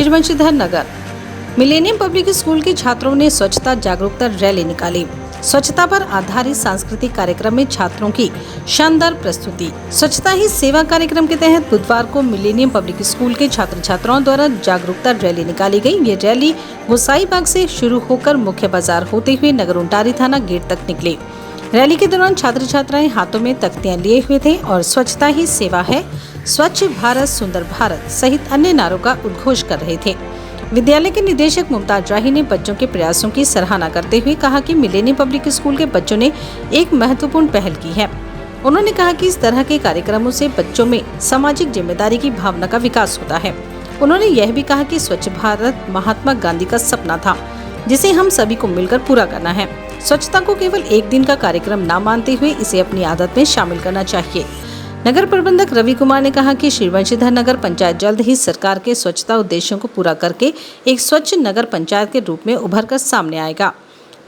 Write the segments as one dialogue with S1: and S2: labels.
S1: श्रीवंशीधर नगर millennium public school के छात्रों ने स्वच्छता जागरूकता रैली निकाली। स्वच्छता पर आधारित सांस्कृतिक कार्यक्रम में छात्रों की शानदार प्रस्तुति। स्वच्छता ही सेवा कार्यक्रम के तहत बुधवार को मिलेनियम पब्लिक स्कूल के छात्र छात्राओं द्वारा जागरूकता रैली निकाली गई। ये रैली गोसाईबाग से शुरू होकर मुख्य बाजार होते हुए नगर उंटारी थाना गेट तक निकली। रैली के दौरान छात्र छात्राएं हाथों में तख्तियां लिए हुए थे और स्वच्छता ही सेवा है, स्वच्छ भारत सुंदर भारत सहित अन्य नारों का उद्घोष कर रहे थे। विद्यालय के निदेशक मुमताज राही ने बच्चों के प्रयासों की सराहना करते हुए कहा कि मिलेनियम पब्लिक स्कूल के बच्चों ने एक महत्वपूर्ण पहल की है। उन्होंने कहा कि इस तरह के कार्यक्रमों से बच्चों में सामाजिक जिम्मेदारी की भावना का विकास होता है। उन्होंने यह भी कहा कि स्वच्छ भारत महात्मा गांधी का सपना था, जिसे हम सभी को मिलकर पूरा करना है। स्वच्छता को केवल एक दिन का कार्यक्रम न मानते हुए इसे अपनी आदत में शामिल करना चाहिए। नगर प्रबंधक रवि कुमार ने कहा कि श्रीवंशीधर नगर पंचायत जल्द ही सरकार के स्वच्छता उद्देश्यों को पूरा करके एक स्वच्छ नगर पंचायत के रूप में उभर कर सामने आएगा।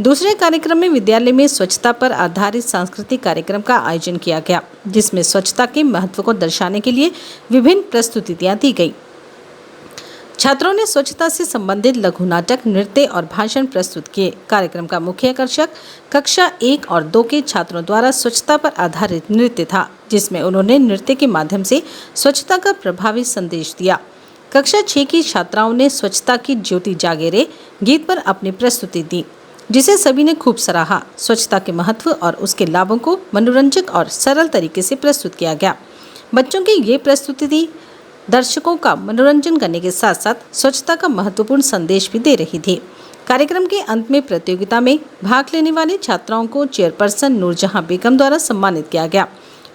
S1: दूसरे कार्यक्रम में विद्यालय में स्वच्छता पर आधारित सांस्कृतिक कार्यक्रम का आयोजन किया गया, जिसमें स्वच्छता के महत्व को दर्शाने के लिए विभिन्न प्रस्तुतियां दी गई। छात्रों ने स्वच्छता से संबंधित लघु नाटक, नृत्य और भाषण प्रस्तुत किए। कार्यक्रम का मुख्य आकर्षक कक्षा 1 और 2 के छात्रों द्वारा स्वच्छता पर आधारित नृत्य था, जिसमें उन्होंने नृत्य के माध्यम से स्वच्छता का प्रभावी संदेश दिया। कक्षा 6 की छात्राओं ने स्वच्छता की ज्योति जागे रे गीत पर अपनी प्रस्तुति दी, जिसे सभी ने खूब सराहा। स्वच्छता के महत्व और उसके लाभों को मनोरंजक और सरल तरीके से प्रस्तुत किया गया। बच्चों की ये प्रस्तुति दर्शकों का मनोरंजन करने के साथ साथ स्वच्छता का महत्वपूर्ण संदेश भी दे रही थी। कार्यक्रम के अंत में प्रतियोगिता में भाग लेने वाले छात्राओं को चेयरपर्सन नूरजहां बेगम द्वारा सम्मानित किया गया।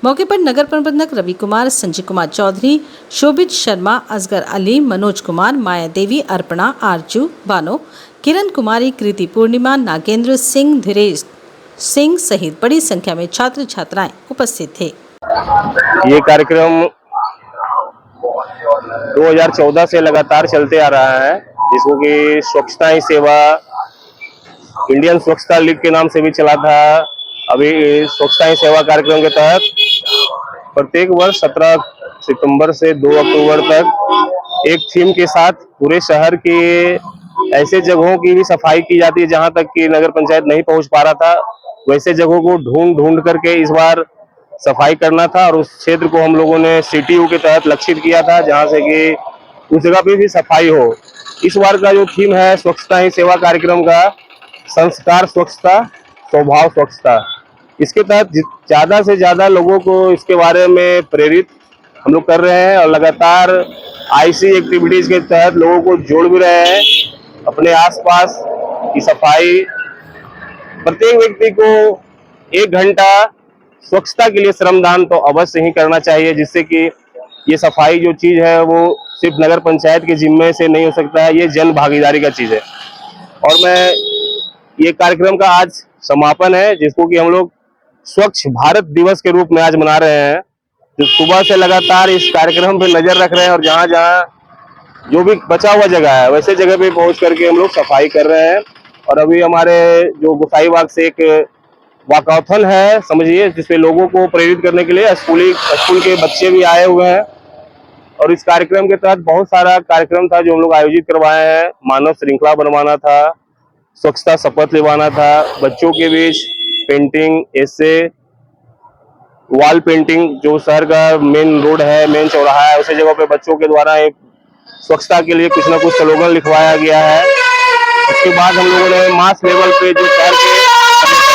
S1: मौके पर नगर प्रबंधक रवि कुमार, संजय कुमार चौधरी, शोभित शर्मा, असगर अली, मनोज कुमार, माया देवी, अर्पणा, आरजू, बानो, किरण कुमारी, कृति पूर्णिमा, नागेंद्र सिंह, धीरेश सिंह सहित बड़ी संख्या में छात्र छात्राएं उपस्थित थे।
S2: ये कार्यक्रम 2014 से लगातार चलते आ रहा है, जिसको कि स्वच्छता ही सेवा इंडियन स्वच्छता लीग के नाम से भी चला था। अभी स्वच्छता ही सेवा कार्यक्रम के तहत प्रत्येक वर्ष 17 सितंबर से 2 अक्टूबर तक एक थीम के साथ पूरे शहर के ऐसे जगहों की भी सफाई की जाती है जहां तक कि नगर पंचायत नहीं पहुंच पा रहा था। वैसे जगहों को ढूंढ करके इस बार सफाई करना था और उस क्षेत्र को हम लोगों ने CTU के तहत लक्षित किया था, जहां से कि उस जगह पे भी सफाई हो। इस बार का जो थीम है स्वच्छता ही सेवा कार्यक्रम का, संस्कार स्वच्छता स्वभाव स्वच्छता, इसके तहत ज्यादा से ज्यादा लोगों को इसके बारे में प्रेरित हम लोग कर रहे हैं और लगातार IC एक्टिविटीज के तहत लोगों को जोड़ भी रहे हैं। अपने आसपास की सफाई, प्रत्येक व्यक्ति को 1 घंटा स्वच्छता के लिए श्रमदान तो अवश्य ही करना चाहिए, जिससे कि ये सफाई जो चीज है वो सिर्फ नगर पंचायत के जिम्मे से नहीं हो सकता है, ये जन भागीदारी का चीज है। और मैं ये कार्यक्रम का आज समापन है, जिसको कि हम लोग स्वच्छ भारत दिवस के रूप में आज मना रहे हैं। जो सुबह से लगातार इस कार्यक्रम पे नजर रख रहे हैं और जहाँ जहाँ जो भी बचा हुआ जगह है वैसे जगह पे पहुंच करके हम लोग सफाई कर रहे हैं। और अभी हमारे जो गोसाईबाग से एक वॉकआथन है समझिए, जिसपे लोगों को प्रेरित करने के लिए स्कूल के बच्चे भी आए हुए हैं। और इस कार्यक्रम के तहत बहुत सारा कार्यक्रम था जो हम लोग आयोजित करवाए हैं। मानव श्रृंखला बनवाना था, स्वच्छता शपथ लेवाना था, बच्चों के बीच पेंटिंग, एसे, वॉल पेंटिंग, जो शहर का मेन रोड है, मेन चौराहा है, उसी जगह पे बच्चों के द्वारा एक स्वच्छता के लिए कुछ ना कुछ स्लोगन लिखवाया गया है। उसके बाद हम लोगों ने मास लेवल पे जो शहर के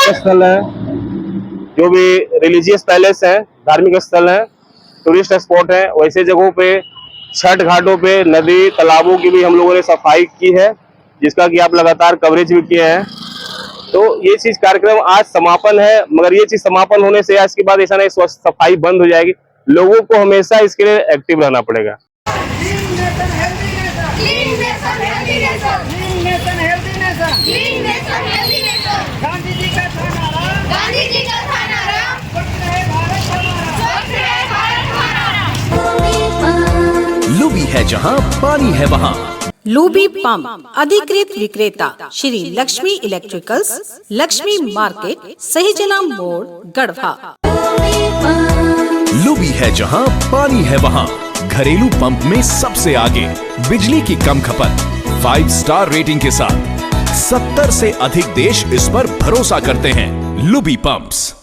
S2: स्थल है, जो भी रिलीजियस पैलेस है, धार्मिक स्थल है, टूरिस्ट स्पॉट है, वैसे जगहों पे, छठ घाटों पे, नदी तालाबों की भी हम लोगों ने सफाई की है, जिसका कि आप लगातार कवरेज भी किए हैं। तो ये चीज कार्यक्रम आज समापन है, मगर ये चीज समापन होने से आज के बाद ऐसा नहीं सफाई बंद हो जाएगी। लोगों को हमेशा इसके लिए एक्टिव रहना पड़ेगा।
S3: लुबी है जहाँ पानी है वहाँ।
S1: लुबी पंप अधिकृत विक्रेता श्री लक्ष्मी इलेक्ट्रिकल्स, लक्ष्मी मार्केट, सही जला मोड़, गढ़वा।
S3: लुबी है जहाँ पानी है वहाँ। घरेलू पंप में सबसे आगे, बिजली की कम खपत, 5 स्टार रेटिंग के साथ 70 से अधिक देश इस पर भरोसा करते हैं। लुबी पंप्स।